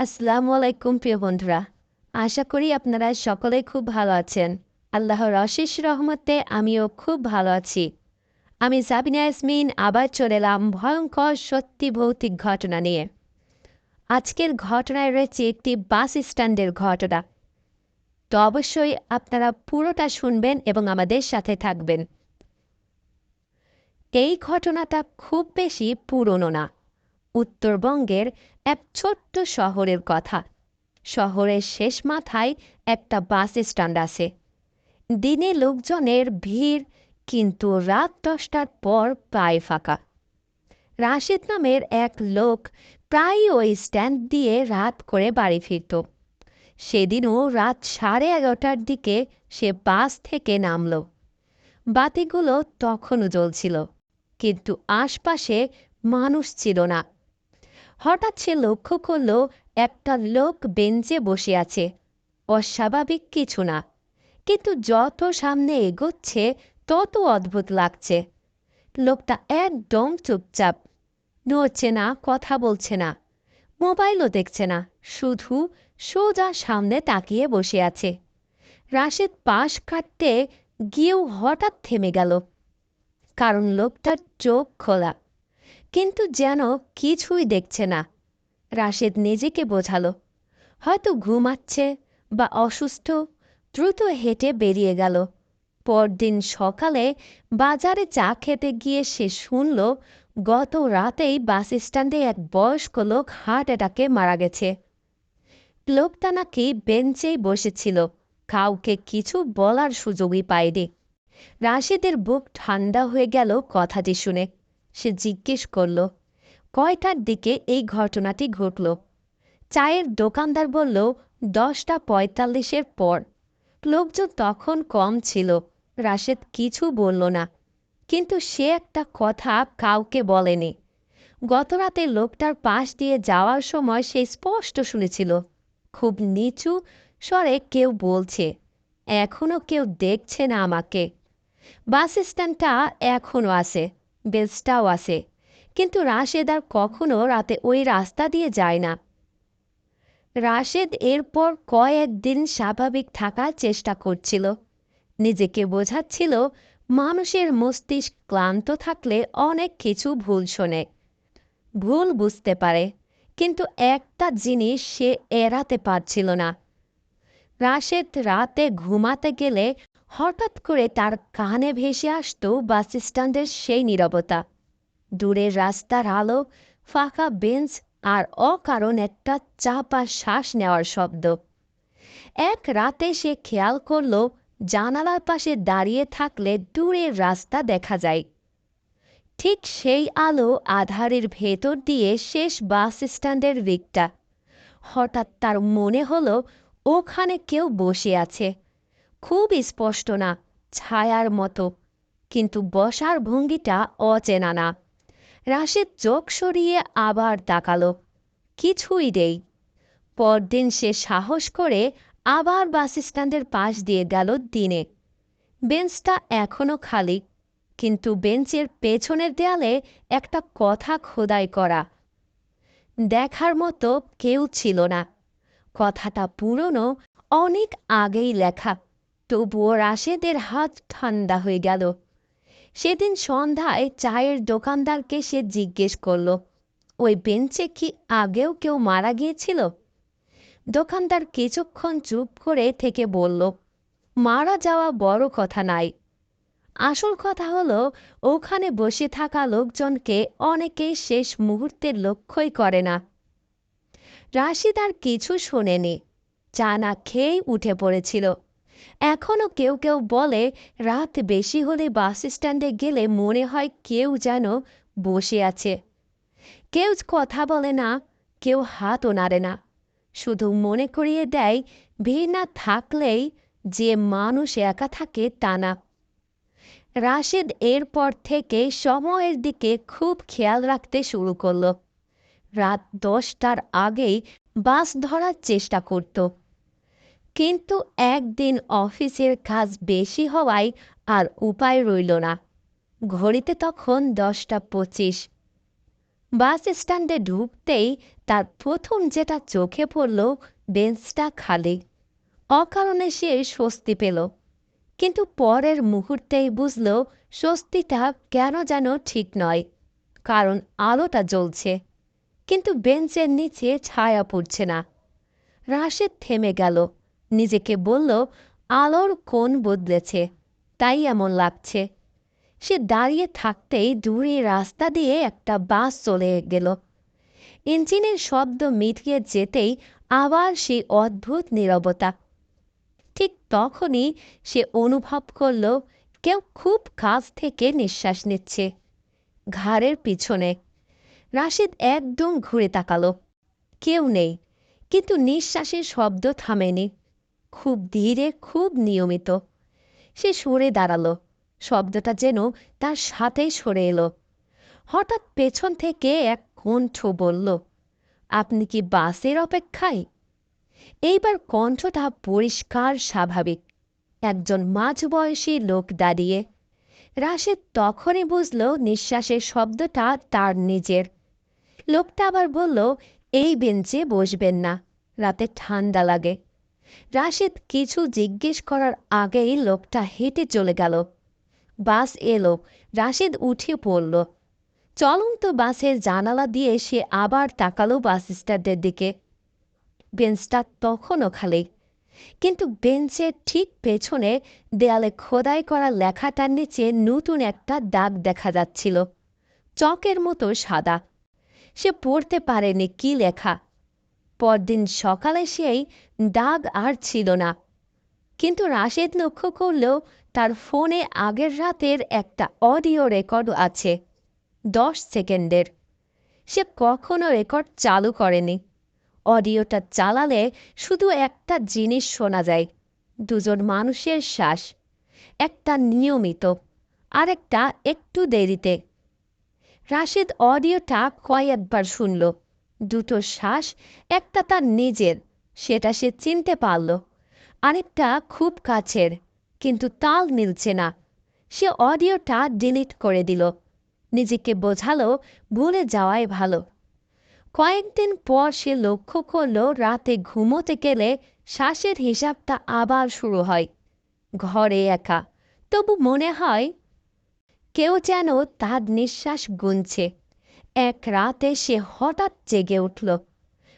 আসসালামু আলাইকুম প্রিয় বন্ধুরা। আশা করি আপনারা সকলে খুব ভালো আছেন। আল্লাহর অশেষ রহমতে আমিও খুব ভালো আছি। আমি সাবিনা ইয়াসমিন আবার চলে এলাম ভয়ঙ্কর সত্যি ভৌতিক ঘটনা নিয়ে। আজকের ঘটনায় রয়েছে একটি বাস স্ট্যান্ডের ঘটনা। তো অবশ্যই আপনারা পুরোটা শুনবেন এবং আমাদের সাথে থাকবেন। এই ঘটনাটা খুব বেশি পুরনো না। উত্তরবঙ্গের এক ছোট্ট শহরের কথা। শহরের শেষ মাথায় একটা বাস স্ট্যান্ড আছে। দিনে লোকজনের ভিড়, কিন্তু রাত 10টার পর প্রায় ফাঁকা। রাশিদ নামের এক লোক প্রায় ওই স্ট্যান্ড দিয়ে রাত করে বাড়ি ফিরত। সেদিনও রাত 11:30টার দিকে সে বাস থেকে নামল। বাতিগুলো তখনও জ্বলছিল, কিন্তু আশপাশে মানুষ ছিল না। হঠাৎ সে লক্ষ্য করল একটা লোক বেঞ্চে বসে আছে। অস্বাভাবিক কিছু না, কিন্তু যত সামনে এগোচ্ছে তত অদ্ভুত লাগছে। লোকটা একদম চুপচাপ, নড়ছে না, কথা বলছে না, মোবাইলও দেখছে না, শুধু সোজা সামনে তাকিয়ে বসে আছে। রাশেদ পাশ কাটতে গিয়েও হঠাৎ থেমে গেল, কারণ লোকটার চোখ খোলা, কিন্তু যেন কিছুই দেখছে না। রাশেদ নিজেকে বোঝালো হয়তো ঘুমাচ্ছে বা অসুস্থ। দ্রুত হেঁটে বেরিয়ে গেল। পরদিন সকালে বাজারে চা খেতে গিয়ে সে শুনল গত রাতেই বাস স্ট্যান্ডে এক বয়স্ক লোক হার্ট অ্যাটাকে মারা গেছে। লোকটা নাকি বেঞ্চেই বসেছিল, কাউকে কিছু বলার সুযোগই পায়নি। রাশেদের বুক ঠান্ডা হয়ে গেল কথাটি শুনে। সে জিজ্ঞেস করল, কয়টার দিকে এই ঘটনাটি ঘটল? চায়ের দোকানদার বলল 10:45-এর পর। লোকজন তখন কম ছিল। রাশেদ কিছু বলল না, কিন্তু সে একটা কথা কাউকে বলেনি। গতরাতে লোকটার পাশ দিয়ে যাওয়ার সময় সে স্পষ্ট শুনেছিল খুব নিচু স্বরে কেউ বলছে, এখনো কেউ দেখছে না আমাকে। বাস স্ট্যান্ডটা এখনো আছে, বেঞ্চটাও আছে, কিন্তু রাশেদ আর কখনো রাতে ওই রাস্তা দিয়ে যায় না। রাশেদ এরপর কয়েকদিন স্বাভাবিক থাকার চেষ্টা করছিল। নিজেকে বোঝাচ্ছিল মানুষের মস্তিষ্ক ক্লান্ত থাকলে অনেক কিছু ভুল শোনে, ভুল বুঝতে পারে, কিন্তু একটা জিনিস সে এড়াতে পারছিল না। রাশেদ রাতে ঘুমাতে গেলে হঠাৎ করে তার কানে ভেসে আসতো বাস স্ট্যান্ডের সেই নীরবতা, দূরের রাস্তার আলো, ফাঁকা বেঞ্চ, আর অকারণ একটা চাপা শ্বাস নেওয়ার শব্দ। এক রাতে সে খেয়াল করল জানালার পাশে দাঁড়িয়ে থাকলে দূরের রাস্তা দেখা যায়। ঠিক সেই আলো আধারের ভেতর দিয়ে শেষ বাস স্ট্যান্ডের দিকটা। হঠাৎ তার মনে হলো ওখানে কেউ বসে আছে, খুব স্পষ্ট না, ছায়ার মতো, কিন্তু বসার ভঙ্গিটা অচেনা না। রাশেদ চোখ সরিয়ে আবার তাকালো, কিছুই নেই। পরদিন সে সাহস করে আবার বাস স্ট্যান্ডের পাশ দিয়ে গেল দিনে। বেঞ্চটা এখনো খালি, কিন্তু বেঞ্চের পেছনের দেয়ালে একটা কথা খোদাই করা, দেখার মতো কেউ ছিল না। কথাটা পুরনো, অনেক আগেই লেখা, তবুও রাশেদের হাত ঠান্ডা হয়ে গেল। সেদিন সন্ধ্যায় চায়ের দোকানদারকে সে জিজ্ঞেস করল, ওই বেঞ্চে কি আগেও কেউ মারা গিয়েছিল? দোকানদার কিছুক্ষণ চুপ করে থেকে বলল, মারা যাওয়া বড় কথা নাই, আসল কথা হলো ওখানে বসে থাকা লোকজনকে অনেকেই শেষ মুহূর্তে লক্ষ্যই করে না। রাশিদ আর কিছু শোনেনি, চা না খেয়েই উঠে পড়েছিল। এখনো কেউ কেউ বলে রাত বেশি হলে বাস স্ট্যান্ডে গেলে মনে হয় কেউ যেন বসে আছে। কেউ কথা বলে না, কেউ হাতও নাড়ে না, শুধু মনে করিয়ে দেয় ভিড় না থাকলেই যে মানুষ একা থাকে তা না। রাশেদ এরপর থেকে সময়ের দিকে খুব খেয়াল রাখতে শুরু করল। রাত 10টার আগেই বাস ধরার চেষ্টা করত, কিন্তু একদিন অফিসের কাজ বেশি হওয়ায় আর উপায় রইল না। ঘড়িতে তখন 10টা 25। বাস স্ট্যান্ডে ঢুকতেই তার প্রথম যেটা চোখে পড়ল, বেঞ্চটা খালি। অকারণে সে স্বস্তি পেল, কিন্তু পরের মুহূর্তেই বুঝল স্বস্তিটা কেন যেন ঠিক নয়। কারণ আলোটা জ্বলছে, কিন্তু বেঞ্চের নিচে ছায়া পড়ছে না। রাশেদ থেমে গেল, নিজেকে বলল আলোর কোণ বদলেছে, তাই এমন লাগছে। সে দাঁড়িয়ে থাকতেই দূরে রাস্তা দিয়ে একটা বাস চলে গেল। ইঞ্জিনের শব্দ মিটিয়ে যেতেই আবার সেই অদ্ভুত নীরবতা। ঠিক তখনই সে অনুভব করল কেউ খুব কাছ থেকে নিঃশ্বাস নিচ্ছে, ঘাড়ের পিছনে। রাশেদ একদম ঘুরে তাকালো, কেউ নেই, কিন্তু নিঃশ্বাসের শব্দ থামেনি। খুব ধীরে, খুব নিয়মিত। সে সরে দাঁড়ালো, শব্দটা যেন তার সাথেই সরে এলো। হঠাৎ পেছন থেকে এক কণ্ঠ বলল, আপনি কি বাসের অপেক্ষায়? এইবার কণ্ঠটা পরিষ্কার, স্বাভাবিক, একজন মাঝবয়সী লোক দাঁড়িয়ে। রাশেদ তখনই বুঝল নিঃশ্বাসের শব্দটা তার নিজের। লোকটা আবার বলল, এই বেঞ্চে বসবেন না, রাতে ঠান্ডা লাগে। রাশেদ কিছু জিজ্ঞেস করার আগেই লোকটা হেঁটে চলে গেল। বাস এলো, রাশেদ উঠে পড়ল। চলন্ত বাসের জানালা দিয়ে সে আবার তাকালো বাস স্ট্যান্ডের দিকে। বেঞ্চটা তখনও খালি, কিন্তু বেঞ্চের ঠিক পেছনে দেয়ালে খোদাই করা লেখাটার নিচে নতুন একটা দাগ দেখা যাচ্ছিল, চকের মতো সাদা। সে পড়তে পারেনি কি লেখা। পরদিন সকালে সেই দাগ আর ছিল না, কিন্তু রাশেদ লক্ষ্য করল তার ফোনে আগের রাতের একটা অডিও রেকর্ড আছে, 10 সেকেন্ডের। সে কখনো রেকর্ড চালু করেনি। অডিওটা চালালে শুধু একটা জিনিস শোনা যায়, দুজন মানুষের শ্বাস, একটা নিয়মিত, আরেকটা একটু দেরিতে। রাশেদ অডিওটা কয়েকবার শুনল, দুটো শ্বাস, একটা তার নিজের, সেটা সে চিনতে পারল, আরেকটা খুব কাছের, কিন্তু তাল মিলছে না। সে অডিওটা ডিলিট করে দিল, নিজেকে বোঝালো ভুলে যাওয়াই ভালো। কয়েকদিন পর সে লক্ষ্য করল রাতে ঘুমোতে গেলে শ্বাসের হিসাবটা আবার শুরু হয়। ঘরে একা, তবু মনে হয় কেউ যেন তার নিঃশ্বাস গুনছে। এক রাতে সে হঠাৎ জেগে উঠল।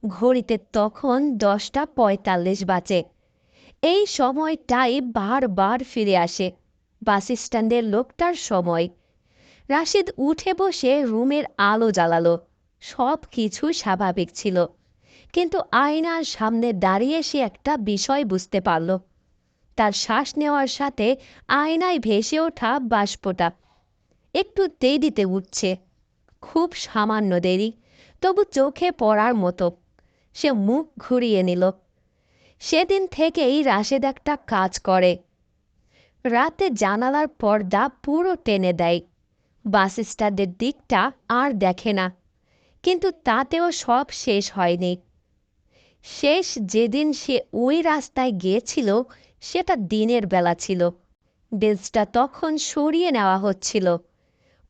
ঘড়িতে তখন 10:45 বাজে। এই সময়টাই বারবার ফিরে আসে, বাস স্ট্যান্ডের লোকটার সময়। রাশেদ উঠে বসে রুমের আলো জ্বালালো। সব কিছু স্বাভাবিক ছিল, কিন্তু আয়নার সামনে দাঁড়িয়ে সে একটা বিষয় বুঝতে পারল। তার শ্বাস নেওয়ার সাথে আয়নায় ভেসে ওঠা বাষ্পটা একটু দেরিতে উঠছে, খুব সামান্য দেরি, তবু চোখে পড়ার মতো। সে মুখ ঘুরিয়ে নিল। সেদিন থেকেই রাশেদ একটা কাজ করে, রাতে জানালার পর্দা পুরো টেনে দেয়, বাস স্ট্যান্ডের দিকটা আর দেখে না। কিন্তু তাতেও সব শেষ হয়নি। শেষ যেদিন সে ওই রাস্তায় গিয়েছিল সেটা দিনের বেলা ছিল। বেঞ্চটা তখন সরিয়ে নেওয়া হচ্ছিল।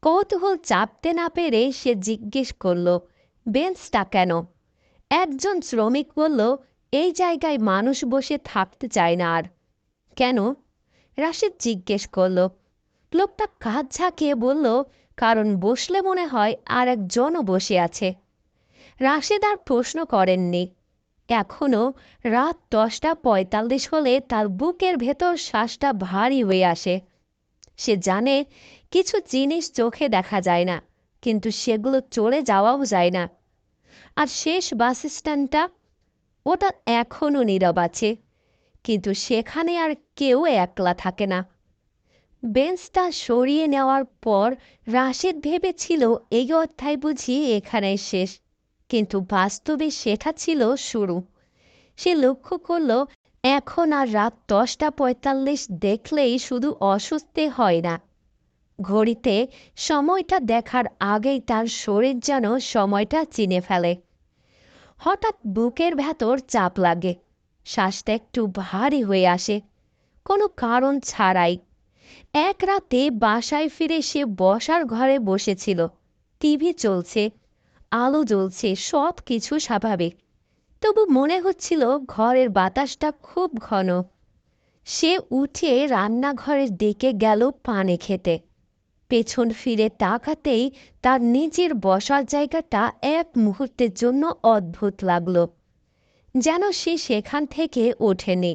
কৌতূহল চাপতে না পেরে সে জিজ্ঞেস করল, বেঞ্চটা কেন? একজন শ্রমিক বলল, এই জায়গায় মানুষ বসে থাকতে চায় না আর। কেন? রাশেদ জিজ্ঞেস করল। লোকটা কাঁধ ঝাঁকিয়ে বলল, কারণ বসলে মনে হয় আর একজনও বসে আছে। রাশেদ আর প্রশ্ন করেননি। এখনও রাত 10:45 হলে তার বুকের ভেতর শ্বাসটা ভারী হয়ে আসে। সে জানে কিছু জিনিস চোখে দেখা যায় না, কিন্তু সেগুলো চলে যাওয়াও যায় না। আর শেষ বাস স্ট্যান্ডটা, ওটা এখনও নীরব আছে, কিন্তু সেখানে আর কেউ একলা থাকে না। বেঞ্চটা সরিয়ে নেওয়ার পর রাশেদ ভেবেছিল এই অধ্যায় বুঝি এখানেই শেষ, কিন্তু বাস্তবে সেটা ছিল শুরু। সে লক্ষ্য করল এখন আর রাত 10:45 দেখলেই শুধু অস্বস্তি হয় না। ঘড়িতে সময়টা দেখার আগেই তার শরীর যেন সময়টা চিনে ফেলে। হঠাৎ বুকের ভেতর চাপ লাগে, শ্বাসটা একটু ভারী হয়ে আসে, কোনো কারণ ছাড়াই। এক রাতে বাসায় ফিরে সে বসার ঘরে বসেছিল, টিভি চলছে, আলো জ্বলছে, সব কিছু স্বাভাবিক। তবু মনে হচ্ছিল ঘরের বাতাসটা খুব ঘন। সে উঠে রান্নাঘরের দিকে গেল পানি খেতে। পেছন ফিরে তাকাতেই তার নিজের বসার জায়গাটা এক মুহূর্তের জন্য অদ্ভুত লাগল। যেন সে সেখান থেকে ওঠেনি,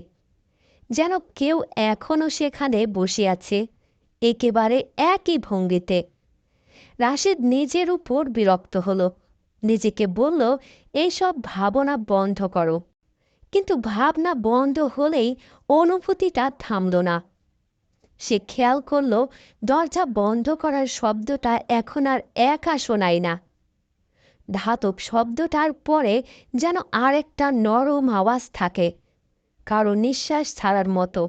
যেন কেউ এখনো সেখানে বসে আছে, একেবারে একই ভঙ্গিতে। রাশেদ নিজের উপর বিরক্ত হলো, নিজেকে বলল এইসব ভাবনা বন্ধ করো। কিন্তু ভাবনা বন্ধ হলেই অনুভূতিটা থামল না। সে খেয়াল করল দরজা বন্ধ করার শব্দটা এখন আর একা শোনায় না। ধাতব শব্দটার পরে যেন আরেকটা নরম আওয়াজ থাকে, কারো নিঃশ্বাস ছাড়ার মতো।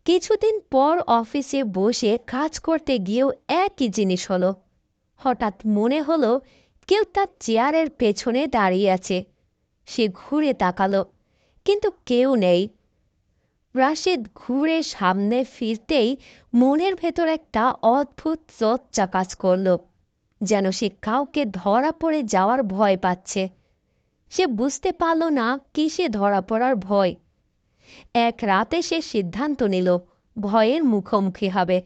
কিছুদিন পর অফিসে বসে কাজ করতে গিয়েও একই জিনিস হলো। হঠাৎ মনে হলো কেউ তার চেয়ারের পেছনে দাঁড়িয়ে আছে। সে ঘুরে তাকালো, কিন্তু কেউ নেই। রাশেদ ঘুরে সামনে ফিরতেই মনের ভেতর একটা অদ্ভুত লজ্জা কাজ করল, যেন সে কাউকে ধরা পড়ে যাওয়ার ভয় পাচ্ছে। সে বুঝতে পারল না কিসে ধরা পড়ার ভয়। এক রাতে সে সিদ্ধান্ত নিল ভয়ের মুখোমুখি হবে।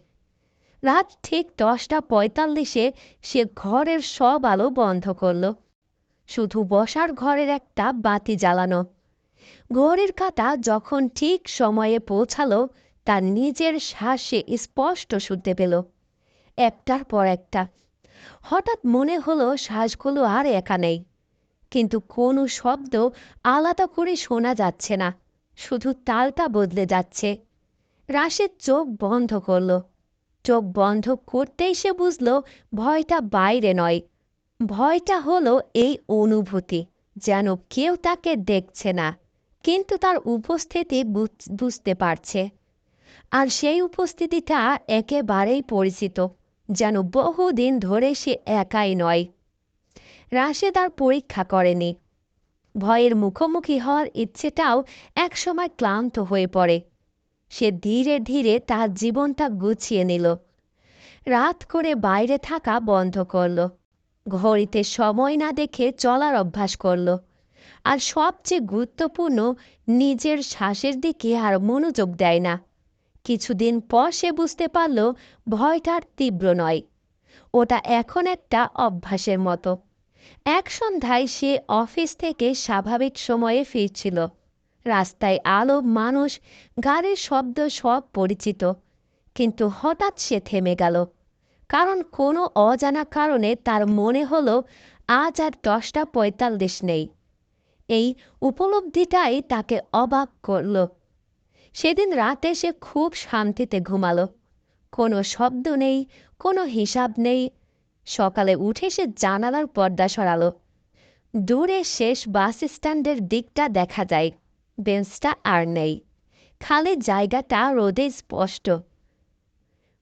রাত ঠিক 10:45 সে ঘরের সব আলো বন্ধ করল, শুধু বসার ঘরের একটা বাতি জ্বালানো। ঘড়ির কাঁটা যখন ঠিক সময়ে পৌঁছালো, তার নিজের শ্বাস সে স্পষ্ট শুনতে পেল, একটার পর একটা। হঠাৎ মনে হলো শ্বাসগুলো আর একা নেই, কিন্তু কোনো শব্দ আলাদা করে শোনা যাচ্ছে না, শুধু তালটা বদলে যাচ্ছে। রাশেদ চোখ বন্ধ করল। চোখ বন্ধ করতেই সে বুঝল ভয়টা বাইরে নয়, ভয়টা হলো এই অনুভূতি, যেন কেউ তাকে দেখছে না, কিন্তু তার উপস্থিতি বুঝতে পারছে। আর সেই উপস্থিতিটা একেবারেই পরিচিত, যেন বহুদিন ধরে সে একাই নয়। রাশেদ আর পরীক্ষা করেনি। ভয়ের মুখোমুখি হওয়ার ইচ্ছেটাও একসময় ক্লান্ত হয়ে পড়ে। সে ধীরে ধীরে তার জীবনটা গুছিয়ে নিল। রাত করে বাইরে থাকা বন্ধ করল, ঘড়িতে সময় না দেখে চলার অভ্যাস করল, আর সবচেয়ে গুরুত্বপূর্ণ, নিজের শ্বাসের দিকে আর মনোযোগ দেয় না। কিছুদিন পর সে বুঝতে পারল ভয়টার তীব্র নয়, ওটা এখন একটা অভ্যাসের মতো। এক সন্ধ্যায় সে অফিস থেকে স্বাভাবিক সময়ে ফিরছিল। রাস্তায় আলো, মানুষ, গাড়ির শব্দ সব পরিচিত, কিন্তু হঠাৎ সে থেমে গেল, কারণ কোনো অজানা কারণে তার মনে হলো আজ আর 10:45 নেই। এই উপলব্ধিটাই তাকে অবাক করল। সেদিন রাতে সে খুব শান্তিতে ঘুমালো, কোনো শব্দ নেই, কোনো হিসাব নেই। সকালে উঠে সে জানালার পর্দা সরালো। দূরে শেষ বাস স্ট্যান্ডের দিকটা দেখা যায়, বেঞ্চটা আর নেই, খালি জায়গাটা রোদে স্পষ্ট।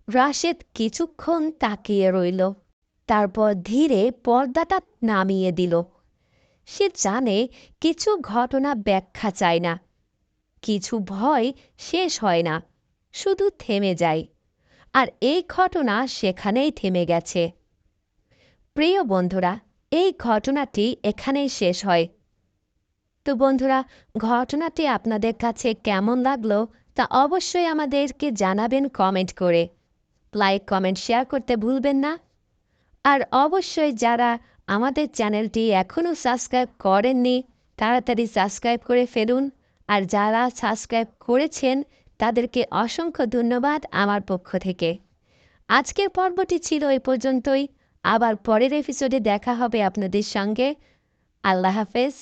রাশেদ কিছুক্ষণ তাকিয়ে রইল, তারপর ধীরে পর্দাটা নামিয়ে দিল। সে জানে কিছু ঘটনা ব্যাখ্যা চায় না, কিছু ভয় শেষ হয় না, শুধু থেমে যায়। আর এই ঘটনা সেখানেই থেমে গেছে। প্রিয় বন্ধুরা, এই ঘটনাটি এখানেই শেষ হয়। তো বন্ধুরা, ঘটনাটি আপনাদের কাছে কেমন লাগলো তা অবশ্যই আমাদেরকে জানাবেন কমেন্ট করে। লাইক, কমেন্ট, শেয়ার করতে ভুলবেন না। আর অবশ্যই যারা আমাদের চ্যানেলটি এখনও সাবস্ক্রাইব করেননি, তাড়াতাড়ি সাবস্ক্রাইব করে ফেলুন। আর যারা সাবস্ক্রাইব করেছেন তাদেরকে অসংখ্য ধন্যবাদ আমার পক্ষ থেকে। আজকের পর্বটি ছিল এই পর্যন্তই। আবার পরের এপিসোডে দেখা হবে আপনাদের সঙ্গে। আল্লাহ হাফেজ।